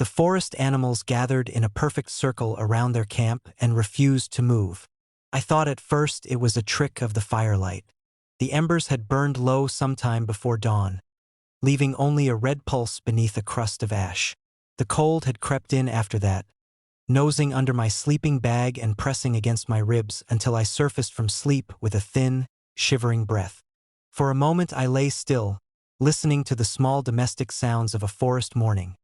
The forest animals gathered in a perfect circle around their camp and refused to move. I thought at first it was a trick of the firelight. The embers had burned low sometime before dawn, leaving only a red pulse beneath a crust of ash. The cold had crept in after that, nosing under my sleeping bag and pressing against my ribs until I surfaced from sleep with a thin, shivering breath. For a moment I lay still, listening to the small domestic sounds of a forest morning.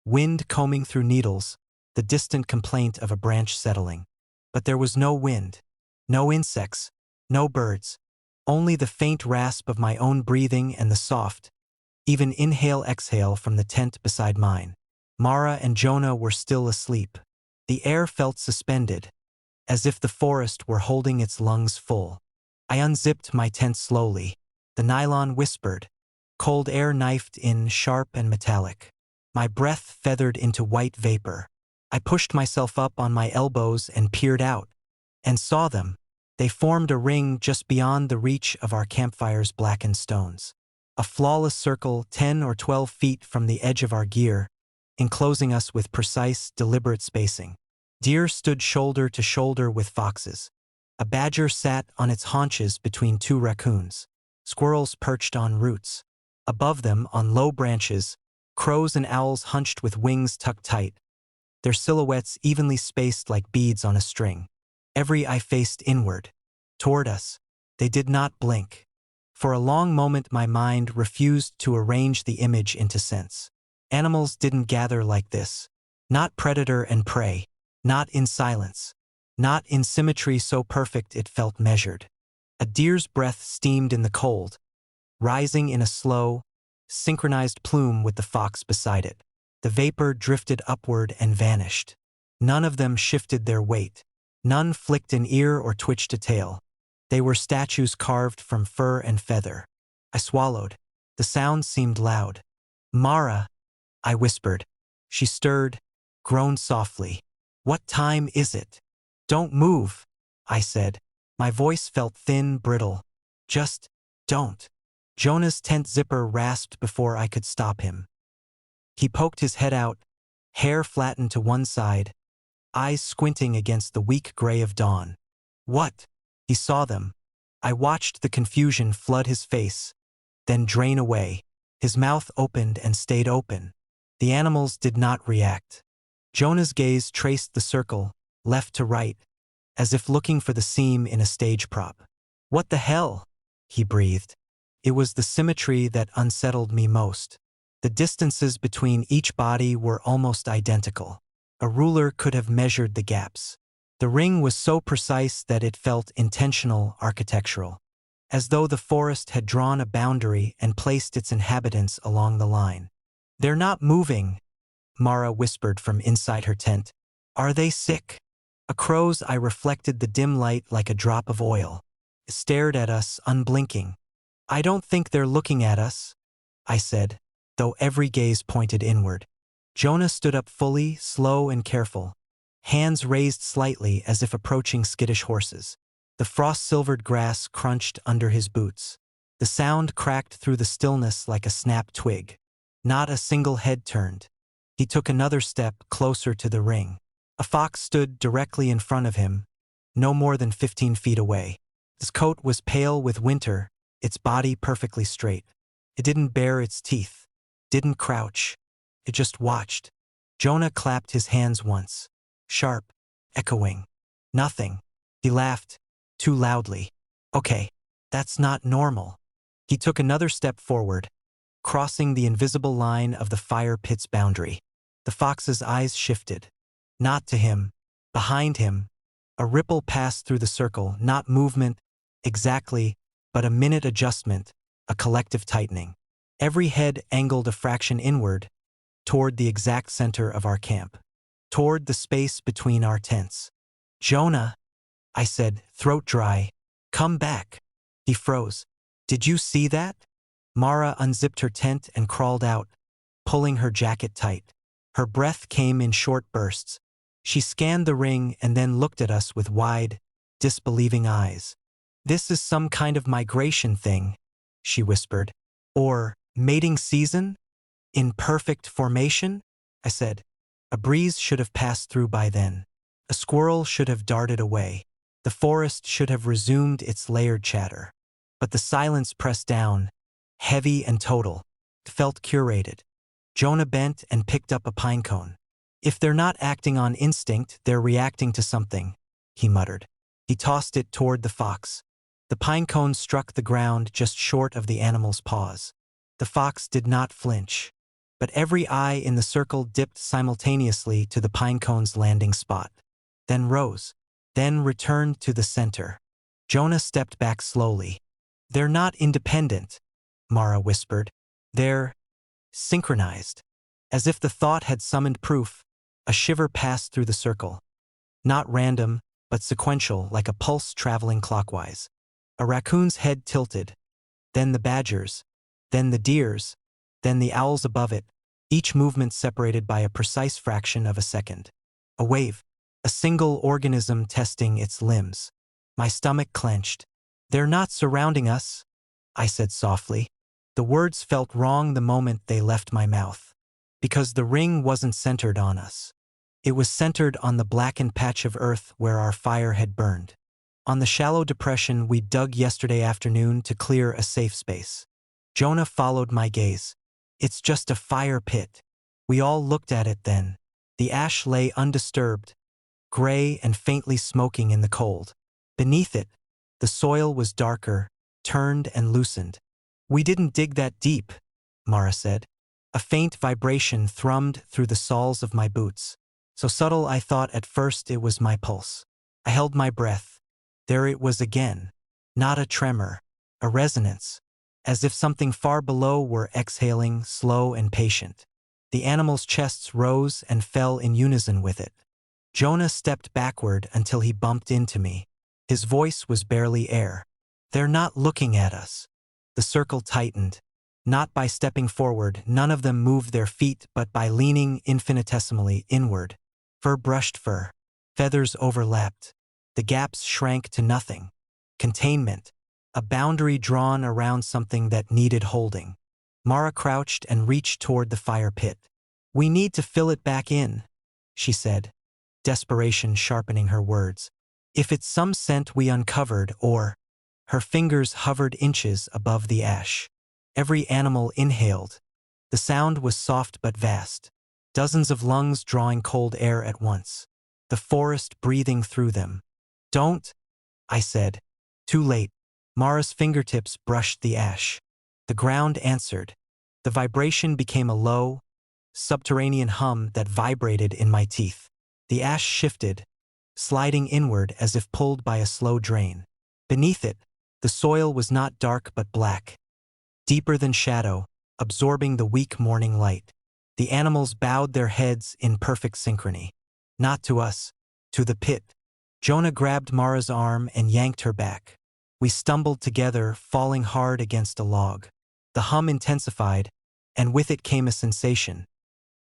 Wind combing through needles, the distant complaint of a branch settling. But there was no wind, no insects, no birds, only the faint rasp of my own breathing and the soft, even inhale-exhale from the tent beside mine. Mara and Jonah were still asleep. The air felt suspended, as if the forest were holding its lungs full. I unzipped my tent slowly. The nylon whispered. Cold air knifed in, sharp and metallic. My breath feathered into white vapor. I pushed myself up on my elbows and peered out, and saw them. They formed a ring just beyond the reach of our campfire's blackened stones. A flawless circle 10 or 12 feet from the edge of our gear, enclosing us with precise, deliberate spacing. Deer stood shoulder to shoulder with foxes. A badger sat on its haunches between two raccoons. Squirrels perched on roots. Above them, on low branches, crows and owls hunched with wings tucked tight, their silhouettes evenly spaced like beads on a string. Every eye faced inward, toward us. They did not blink. For a long moment my mind refused to arrange the image into sense. Animals didn't gather like this. Not predator and prey. Not in silence. Not in symmetry so perfect it felt measured. A deer's breath steamed in the cold, rising in a slow, synchronized plume with the fox beside it. The vapor drifted upward and vanished. None of them shifted their weight. None flicked an ear or twitched a tail. They were statues carved from fur and feather. I swallowed. The sound seemed loud. "Mara," I whispered. She stirred, groaned softly. "What time is it?" "Don't move," I said. My voice felt thin, brittle. "Just don't." Jonah's tent zipper rasped before I could stop him. He poked his head out, hair flattened to one side, eyes squinting against the weak gray of dawn. "What?" He saw them. I watched the confusion flood his face, then drain away. His mouth opened and stayed open. The animals did not react. Jonah's gaze traced the circle, left to right, as if looking for the seam in a stage prop. "What the hell?" he breathed. It was the symmetry that unsettled me most. The distances between each body were almost identical. A ruler could have measured the gaps. The ring was so precise that it felt intentional, architectural, as though the forest had drawn a boundary and placed its inhabitants along the line. "They're not moving," Mara whispered from inside her tent. "Are they sick?" A crow's eye reflected the dim light like a drop of oil. It stared at us, unblinking. "I don't think they're looking at us," I said, though every gaze pointed inward. Jonah stood up fully, slow and careful, hands raised slightly as if approaching skittish horses. The frost-silvered grass crunched under his boots. The sound cracked through the stillness like a snapped twig. Not a single head turned. He took another step closer to the ring. A fox stood directly in front of him, no more than 15 feet away. His coat was pale with winter, its body perfectly straight. It didn't bare its teeth, didn't crouch. It just watched. Jonah clapped his hands once, sharp, echoing. "Nothing." He laughed, too loudly. "Okay, that's not normal." He took another step forward, crossing the invisible line of the fire pit's boundary. The fox's eyes shifted. Not to him, behind him. A ripple passed through the circle, not movement, exactly, but a minute adjustment, a collective tightening. Every head angled a fraction inward, toward the exact center of our camp, toward the space between our tents. "Jonah," I said, throat dry, "come back." He froze. "Did you see that?" Mara unzipped her tent and crawled out, pulling her jacket tight. Her breath came in short bursts. She scanned the ring and then looked at us with wide, disbelieving eyes. "This is some kind of migration thing," she whispered. "Or mating season? In perfect formation?" I said. A breeze should have passed through by then. A squirrel should have darted away. The forest should have resumed its layered chatter. But the silence pressed down, heavy and total. It felt curated. Jonah bent and picked up a pine cone. "If they're not acting on instinct, they're reacting to something," he muttered. He tossed it toward the fox. The pine cone struck the ground just short of the animal's paws. The fox did not flinch, but every eye in the circle dipped simultaneously to the pine cone's landing spot, then rose, then returned to the center. Jonah stepped back slowly. "They're not independent," Mara whispered. "They're synchronized." As if the thought had summoned proof, a shiver passed through the circle. Not random, but sequential, like a pulse traveling clockwise. A raccoon's head tilted, then the badger's, then the deer's, then the owl's above it, each movement separated by a precise fraction of a second. A wave, a single organism testing its limbs. My stomach clenched. "They're not surrounding us," I said softly. The words felt wrong the moment they left my mouth. Because the ring wasn't centered on us. It was centered on the blackened patch of earth where our fire had burned. On the shallow depression we dug yesterday afternoon to clear a safe space. Jonah followed my gaze. "It's just a fire pit." We all looked at it then. The ash lay undisturbed, gray and faintly smoking in the cold. Beneath it, the soil was darker, turned and loosened. "We didn't dig that deep," Mara said. A faint vibration thrummed through the soles of my boots. So subtle I thought at first it was my pulse. I held my breath. There it was again. Not a tremor, a resonance, as if something far below were exhaling, slow and patient. The animals' chests rose and fell in unison with it. Jonah stepped backward until he bumped into me. His voice was barely air. "They're not looking at us." The circle tightened. Not by stepping forward, none of them moved their feet, but by leaning infinitesimally inward. Fur brushed fur. Feathers overlapped. The gaps shrank to nothing. Containment. A boundary drawn around something that needed holding. Mara crouched and reached toward the fire pit. "We need to fill it back in," she said, desperation sharpening her words. "If it's some scent we uncovered or—" Her fingers hovered inches above the ash. Every animal inhaled. The sound was soft but vast. Dozens of lungs drawing cold air at once. The forest breathing through them. "Don't," I said. Too late. Mara's fingertips brushed the ash. The ground answered. The vibration became a low, subterranean hum that vibrated in my teeth. The ash shifted, sliding inward as if pulled by a slow drain. Beneath it, the soil was not dark but black. Deeper than shadow, absorbing the weak morning light. The animals bowed their heads in perfect synchrony. Not to us, to the pit. Jonah grabbed Mara's arm and yanked her back. We stumbled together, falling hard against a log. The hum intensified, and with it came a sensation.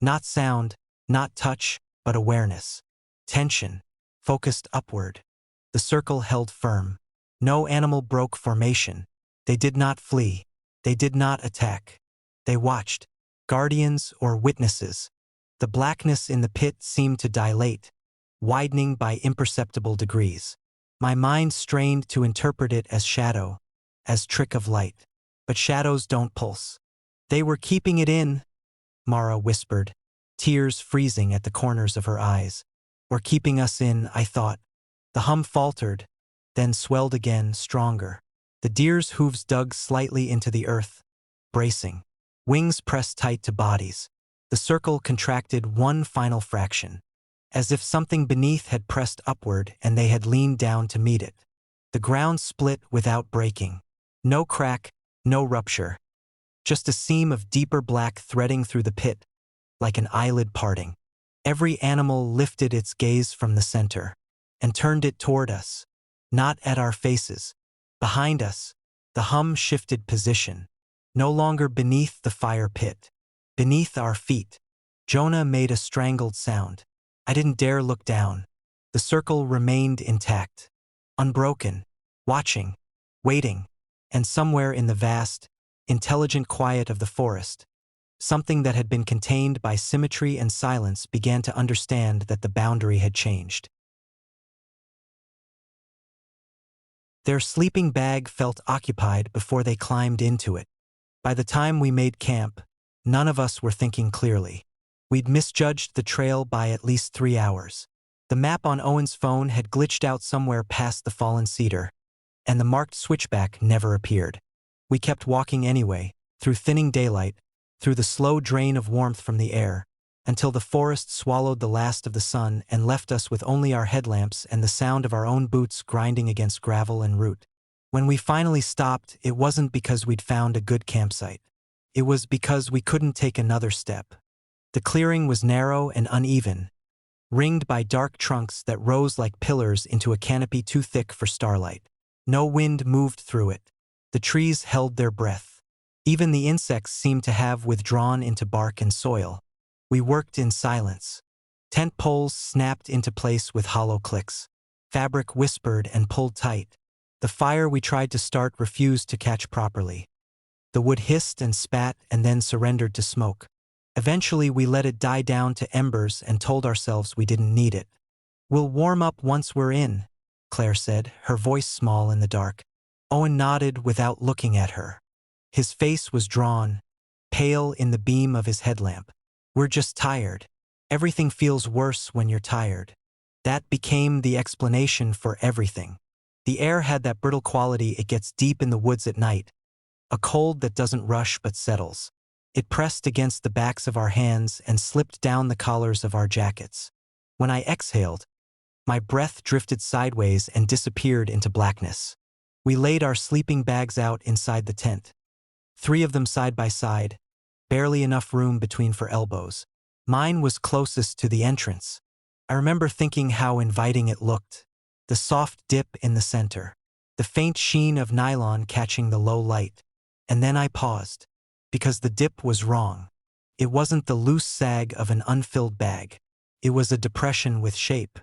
Not sound, not touch, but awareness. Tension, focused upward. The circle held firm. No animal broke formation. They did not flee. They did not attack. They watched, guardians or witnesses. The blackness in the pit seemed to dilate, widening by imperceptible degrees. My mind strained to interpret it as shadow, as trick of light. But shadows don't pulse. "They were keeping it in," Mara whispered, tears freezing at the corners of her eyes. "Or keeping us in," I thought. The hum faltered, then swelled again, stronger. The deer's hooves dug slightly into the earth, bracing. Wings pressed tight to bodies. The circle contracted one final fraction, as if something beneath had pressed upward and they had leaned down to meet it. The ground split without breaking. No crack, no rupture. Just a seam of deeper black threading through the pit, like an eyelid parting. Every animal lifted its gaze from the center and turned it toward us, not at our faces. Behind us, the hum shifted position, no longer beneath the fire pit, beneath our feet. Jonah made a strangled sound. I didn't dare look down. The circle remained intact, unbroken, watching, waiting, and somewhere in the vast, intelligent quiet of the forest, Something that had been contained by symmetry and silence began to understand that the boundary had changed. Their sleeping bag felt occupied before they climbed into it. By the time we made camp, none of us were thinking clearly. We'd misjudged the trail by at least 3 hours. The map on Owen's phone had glitched out somewhere past the fallen cedar, and the marked switchback never appeared. We kept walking anyway, through thinning daylight, through the slow drain of warmth from the air, until the forest swallowed the last of the sun and left us with only our headlamps and the sound of our own boots grinding against gravel and root. When we finally stopped, it wasn't because we'd found a good campsite. It was because we couldn't take another step. The clearing was narrow and uneven, ringed by dark trunks that rose like pillars into a canopy too thick for starlight. No wind moved through it. The trees held their breath. Even the insects seemed to have withdrawn into bark and soil. We worked in silence. Tent poles snapped into place with hollow clicks. Fabric whispered and pulled tight. The fire we tried to start refused to catch properly. The wood hissed and spat and then surrendered to smoke. Eventually we let it die down to embers and told ourselves we didn't need it. "We'll warm up once we're in," Claire said, her voice small in the dark. Owen nodded without looking at her. His face was drawn, pale in the beam of his headlamp. "We're just tired. Everything feels worse when you're tired." That became the explanation for everything. The air had that brittle quality it gets deep in the woods at night, a cold that doesn't rush but settles. It pressed against the backs of our hands and slipped down the collars of our jackets. When I exhaled, my breath drifted sideways and disappeared into blackness. We laid our sleeping bags out inside the tent. 3 of them side by side, barely enough room between for elbows. Mine was closest to the entrance. I remember thinking how inviting it looked. The soft dip in the center, the faint sheen of nylon catching the low light. And then I paused, because the dip was wrong. It wasn't the loose sag of an unfilled bag. It was a depression with shape,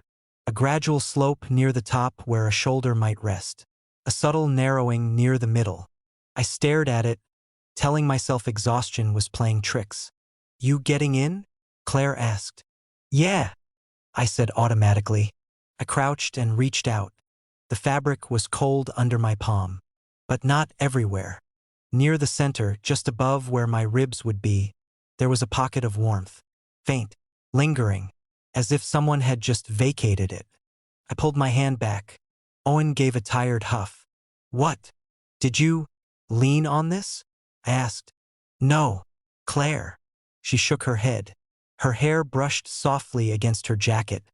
a gradual slope near the top where a shoulder might rest, a subtle narrowing near the middle. I stared at it, telling myself exhaustion was playing tricks. "You getting in?" Claire asked. "Yeah," I said automatically. I crouched and reached out. The fabric was cold under my palm, but not everywhere. Near the center, just above where my ribs would be, there was a pocket of warmth, faint, lingering, as if someone had just vacated it. I pulled my hand back. Owen gave a tired huff. "What? Did you lean on this?" I asked. "No, Claire." She shook her head. Her hair brushed softly against her jacket,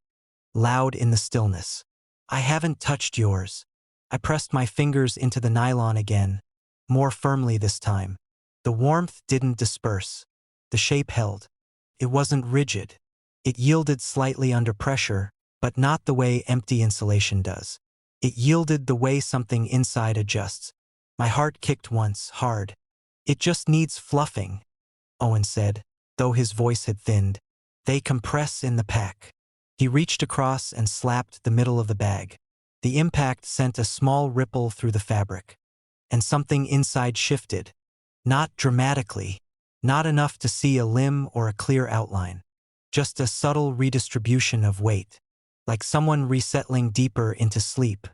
loud in the stillness. "I haven't touched yours." I pressed my fingers into the nylon again, more firmly this time. The warmth didn't disperse. The shape held. It wasn't rigid. It yielded slightly under pressure, but not the way empty insulation does. It yielded the way something inside adjusts. My heart kicked once, hard. "It just needs fluffing," Owen said, though his voice had thinned. "They compress in the pack." He reached across and slapped the middle of the bag. The impact sent a small ripple through the fabric, and something inside shifted. Not dramatically, not enough to see a limb or a clear outline. Just a subtle redistribution of weight, like someone resettling deeper into sleep.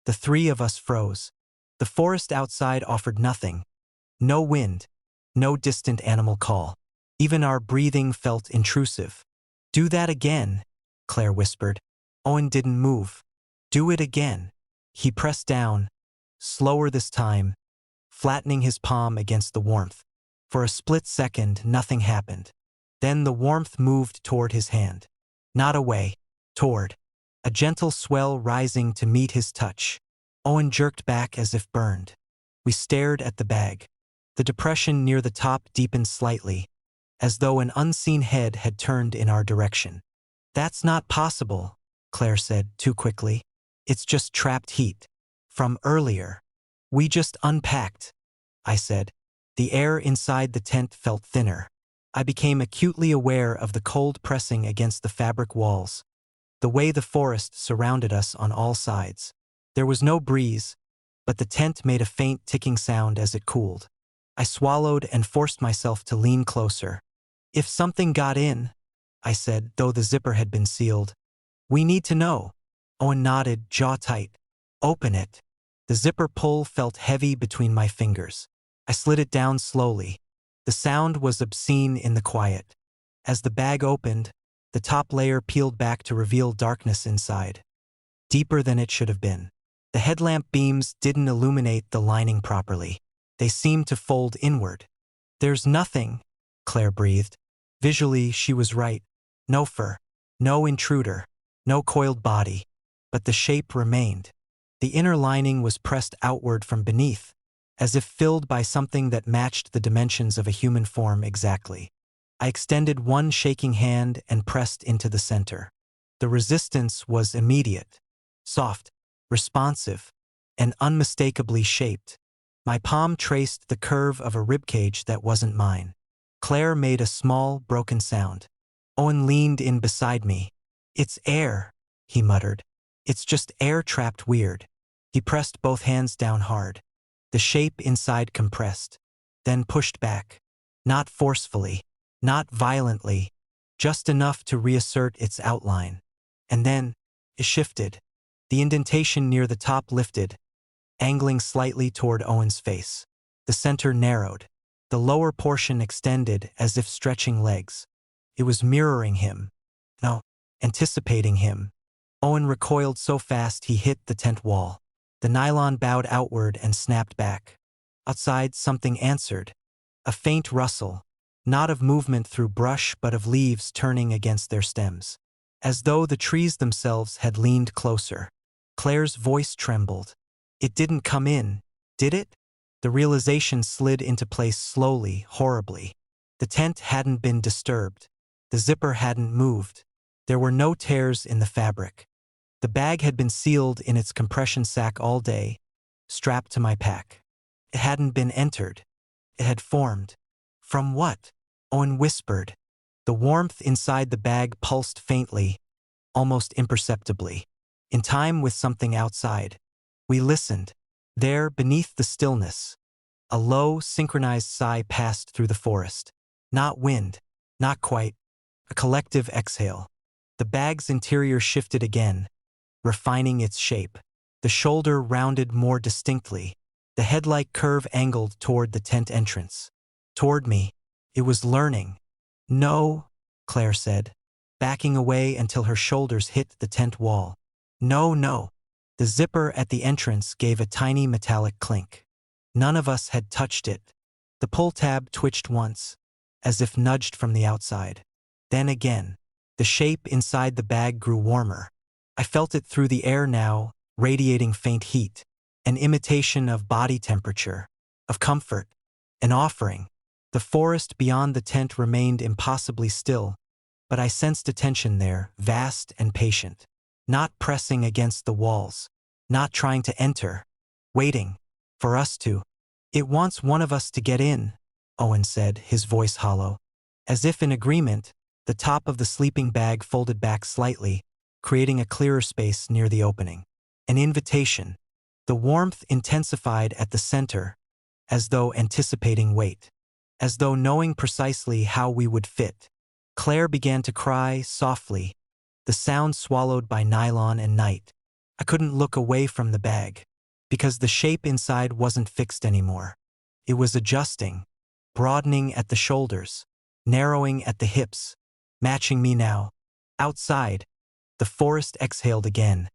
The 3 of us froze. The forest outside offered nothing. No wind, no distant animal call. Even our breathing felt intrusive. "Do that again," Claire whispered. Owen didn't move. "Do it again." He pressed down, slower this time, flattening his palm against the warmth. For a split second, nothing happened. Then the warmth moved toward his hand. Not away, toward. A gentle swell rising to meet his touch. Owen jerked back as if burned. We stared at the bag. The depression near the top deepened slightly, as though an unseen head had turned in our direction. "That's not possible," Claire said too quickly. "It's just trapped heat. From earlier." "We just unpacked," I said. The air inside the tent felt thinner. I became acutely aware of the cold pressing against the fabric walls, the way the forest surrounded us on all sides. There was no breeze, but the tent made a faint ticking sound as it cooled. I swallowed and forced myself to lean closer. If something got in, I said, though the zipper had been sealed. We need to know. Owen nodded, jaw tight. Open it. The zipper pull felt heavy between my fingers. I slid it down slowly. The sound was obscene in the quiet. As the bag opened, the top layer peeled back to reveal darkness inside. Deeper than it should have been. The headlamp beams didn't illuminate the lining properly. They seemed to fold inward. There's nothing, Claire breathed. Visually, she was right. No fur. No intruder. No coiled body. But the shape remained. The inner lining was pressed outward from beneath, as if filled by something that matched the dimensions of a human form exactly. I extended one shaking hand and pressed into the center. The resistance was immediate. Soft, responsive, and unmistakably shaped. My palm traced the curve of a ribcage that wasn't mine. Claire made a small, broken sound. Owen leaned in beside me. It's air, he muttered. It's just air trapped weird. He pressed both hands down hard. The shape inside compressed, then pushed back. Not forcefully, not violently, just enough to reassert its outline. And then, it shifted. The indentation near the top lifted, angling slightly toward Owen's face. The center narrowed. The lower portion extended as if stretching legs. It was mirroring him. No, anticipating him. Owen recoiled so fast he hit the tent wall. The nylon bowed outward and snapped back. Outside, something answered. A faint rustle, not of movement through brush but of leaves turning against their stems. As though the trees themselves had leaned closer. Claire's voice trembled. It didn't come in, did it? The realization slid into place slowly, horribly. The tent hadn't been disturbed. The zipper hadn't moved. There were no tears in the fabric. The bag had been sealed in its compression sack all day, strapped to my pack. It hadn't been entered. It had formed. From what? Owen whispered. The warmth inside the bag pulsed faintly, almost imperceptibly. In time with something outside. We listened. There, beneath the stillness, a low, synchronized sigh passed through the forest. Not wind. Not quite. A collective exhale. The bag's interior shifted again, refining its shape. The shoulder rounded more distinctly. The head-like curve angled toward the tent entrance. Toward me. It was learning. No, Claire said, backing away until her shoulders hit the tent wall. No, no. The zipper at the entrance gave a tiny metallic clink. None of us had touched it. The pull tab twitched once, as if nudged from the outside. Then again. The shape inside the bag grew warmer. I felt it through the air now, radiating faint heat. An imitation of body temperature, of comfort, an offering. The forest beyond the tent remained impossibly still, but I sensed a tension there, vast and patient. Not pressing against the walls, not trying to enter, waiting for us to. It wants one of us to get in, Owen said, his voice hollow. As if in agreement, the top of the sleeping bag folded back slightly, creating a clearer space near the opening. An invitation. The warmth intensified at the center, as though anticipating weight, as though knowing precisely how we would fit. Claire began to cry softly, the sound swallowed by nylon and night. I couldn't look away from the bag, because the shape inside wasn't fixed anymore. It was adjusting, broadening at the shoulders, narrowing at the hips, matching me now. Outside, the forest exhaled again.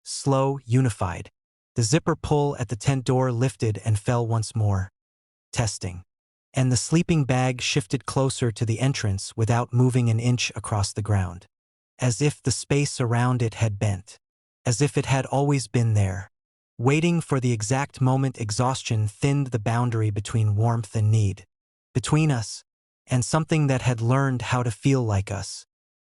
Slow, unified. The zipper pull at the tent door lifted and fell once more. Testing. And the sleeping bag shifted closer to the entrance without moving an inch across the ground. As if the space around it had bent. As if it had always been there. Waiting for the exact moment exhaustion thinned the boundary between warmth and need. Between us, and something that had learned how to feel like us.